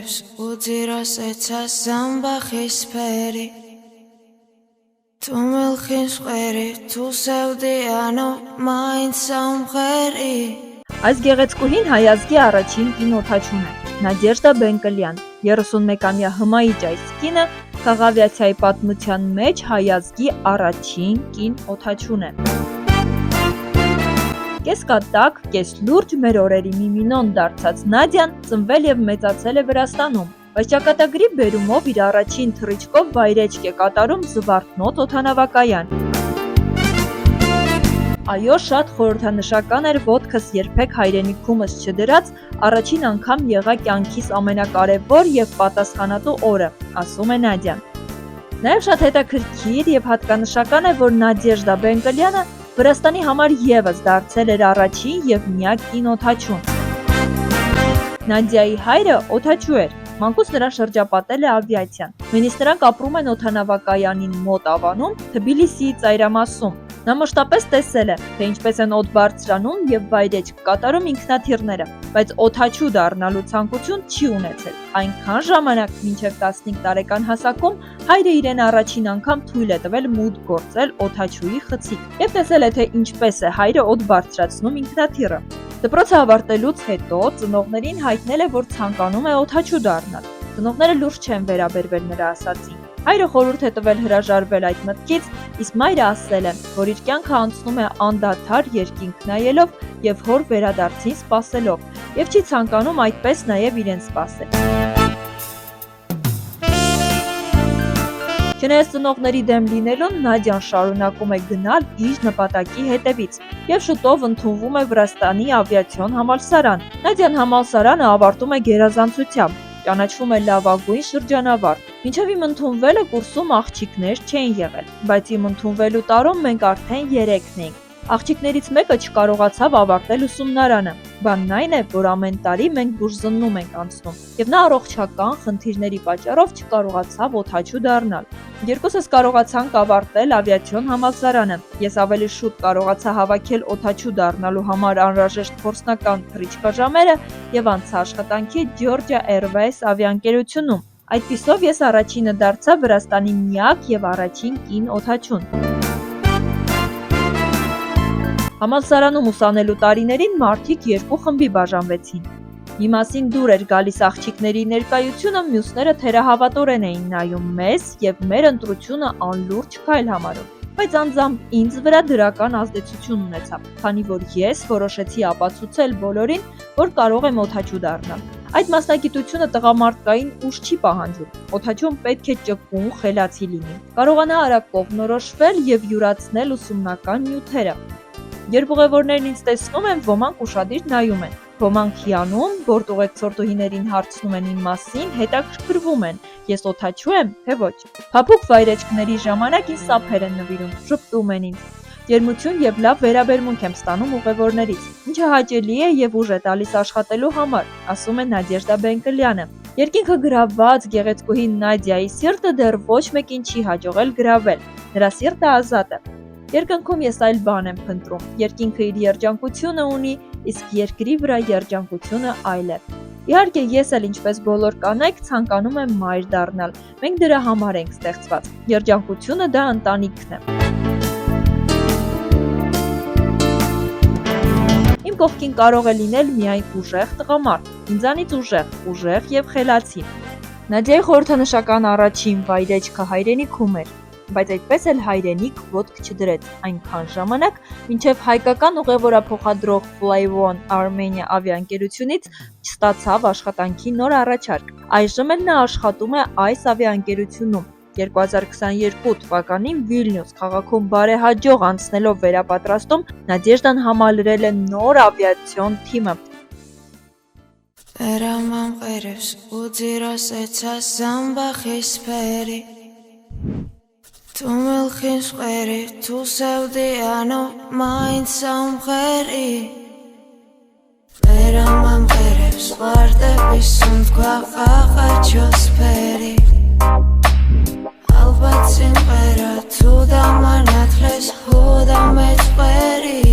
ամղերևս ու ձիրասեցաս զամբախիս պերի Դու մելքին շղերի, դու սևդիանով մայնց ամղերի Այս գեղեցկուհին հայազգի առաջին կինոօթաչուն է Նադեժդա Բենկլյան 31-ամյա հմայիչ այս կինը խաղավիացիայի պատմության մեջ հայազգի առաջին կինոօթաչուն է Կես կատակ, կես լուրջ մեր օրերի միմինոն դարձած Նադյան ծնվել և մեծացել է Վրաստանում, բայց ճակատագրի բերումով իր առաջին թռիչքով վայրեջք է կատարում Զվարթնոտ օդանավակայան։ Այո, շատ խորհրդանշական էր ոտքս երբեք հայրենիքումս չդրած, առաջին անգամ եղա կյանքիս ամենակարևոր և պատասխանատու օրը, ասում է Նադյան։ Նաև շատ հետաքրքիր և հատկանշական է, որ Նադեժդա Բենկլյանը Վրաստանի համար ևս դարձել էր առաջին և միակ կինոօթաչուն։ Նադյայի հայրը օդաչու էր, մանկուց նրան շրջապատել է ավիացիան, նույնիսկ նրանք ապրում են օդանավակայանին մոտ Ավանում, Թբիլիսիի ծայրամասում։ Նա մշտապես տեսել է, թե ինչպես են օդ բարձրանում և վայրեջք կատարում ինքնաթիռները, բայց օդաչու դառնալու ցանկություն չի ունեցել։ Այնքան ժամանակ, մինչև 15 տարեկան հասակում հայրը իրեն առաջին անգամ թույլ է տվել մուտք գործել օդաչուի խցիկ և տեսել է, թե ինչպես է հայրը օդ բարձրացնում ինքնաթիռը։ Դպրոցը ավարտելուց հետո ծնողներին հայտնել է, որ ցանկանում է օդաչու դառնալ։ Ծնողները լուրջ չեն վերաբերվել նրա ասածին։ Հայրը խորհուրդ է տվել հրաժարվել այդ մտքից, իսկ մայրը ասել է, որ իր կյանքը անցնում է անդադար երկինք նայելով և հոր վերադարձին սպասելով, և չի ցանկանում այդպես նաև իրեն սպասել։ Չնայած ծնողների դեմ լինելուն, Նադյան շարունակում է գնալ իր նպատակի հետևից և շուտով ընդունվում է Վրաստանի ավիացիոն համալսարան։ Նադյան համալսարանը ավարտում է գերազանցությամբ, ճանաչվում է լավագույն շրջանավարտ։ Մինչև իմ ընդունվելը կուրսում աղջիկներ չէին եղել, բայց իմ ընդունվելու տարում մենք արդեն 3-ն էինք։ Աղջիկներից մեկը չկարողացավ ավարտել ուսումնարանը։ Բանն այն է, որ ամեն տարի մենք բուժզննում ենք անցնում, և նա առողջական խնդիրների պատճառով չկարողացավ օդաչու դառնալ։ Երկուսս կարողացանք ավարտել ավիացիոն համալսարանը։ Ես ավելի շուտ կարողացա հավաքել օդաչու դառնալու համար անհրաժեշտ փորձնական թռիչքաժամերը և անցա աշխատանքի Georgia Airways ավիաընկերությունում։ Այդպիսով ես առաջինը դարձա Վրաստանի միակ և առաջին կին օդաչուն։ Համալսարանում ուսանելու տարիներին մարդիկ երկու խմբի բաժանվեցին։ Մի մասին դուր էր գալիս աղջիկների ներկայությունը, մյուսները թերահավատորեն էին նայում մեզ և մեր ընտրությունը անլուրջ քայլ համարում։ Բայց անձամբ ինձ վրա դրական ազդեցություն ունեցավ, քանի որ ես որոշեցի ապացուցել բոլորին, որ կարող եմ օդաչու դառնալ։ Այդ մասնագիտությունը տղամարդկային ուժ չի պահանջում։ Օդաչուն պետք է ճկուն, խելացի լինի, կարողանա արագ կողմնորոշվել և յուրացնել ուսումնական նյութերը։ Երբ ուղևորներն ինձ տեսնում են, ոմանք ուշադիր նայում են, ոմանք հիանում, բորտուղեկցորդուհիներին հարցնում են իմ մասին, հետաքրքրվում են, ես օդաչու եմ, թե ոչ։ Փափուկ վայրեջքների ժամանակ ինձ սափեր են նվիրում, ժպտում են ինձ։ Ջերմություն և լավ վերաբերմունք եմ ստանում ուղևորներից, ինչը հաճելի է և ուժ է տալիս աշխատելու համար, ասում է Նադեժդա Բենկլյանը։ Երկինքը գրավված գեղեցկուհի Նադյայի սիրտը դեռ ոչ մեկին չի հաջողել գրավել, նրա սիրտը ազատ է։ Երկնքում ես այլ բան եմ փնտրում, երկինքը իր երջանկությունը ունի, իսկ երկրի վրա երջանկությունը այլ է։ Իհարկե ես էլ ինչպես բոլոր կանայք ցանկանում եմ մայր դառնալ, մենք դրա համար ենք ստեղծված, երջանկությունը դա ընտանիքն է։ Իմ կողքին կարող է լինել միայն ուժեղ տղամարդ, ինձանից ուժեղ և խելացի։ Նադյայի խորհրդանշական առաջին վայրեջքը հայրենիքում էր, բայց այդպես էլ հայրենիք ոտք չդրեց այնքան ժամանակ, մինչև հայկական ուղևորափոխադրող Flyone Armenia ավիաընկերությունից չստացավ աշխատանքի նոր առաջարկ։ Այժմ էլ նա աշխատում է այս ավիաընկերությունում։ 2022 թվականին Վիլնյուս քաղաքում բարեհաջող անցնելով վերապատրաստում, Նադեժդան համալրել է նոր ավիացիոն թիմը։ Ամղերևս ու ձիրասեցաս զամբախիս պերի Դու մելքին շղերի, դու սևդիանով մայնց ամղերի ամղերևս վարտեպիս ունդ գաղաղաչոս պերի Ալբացին պերա, դու դամանատ լես հուդա մեծ պերի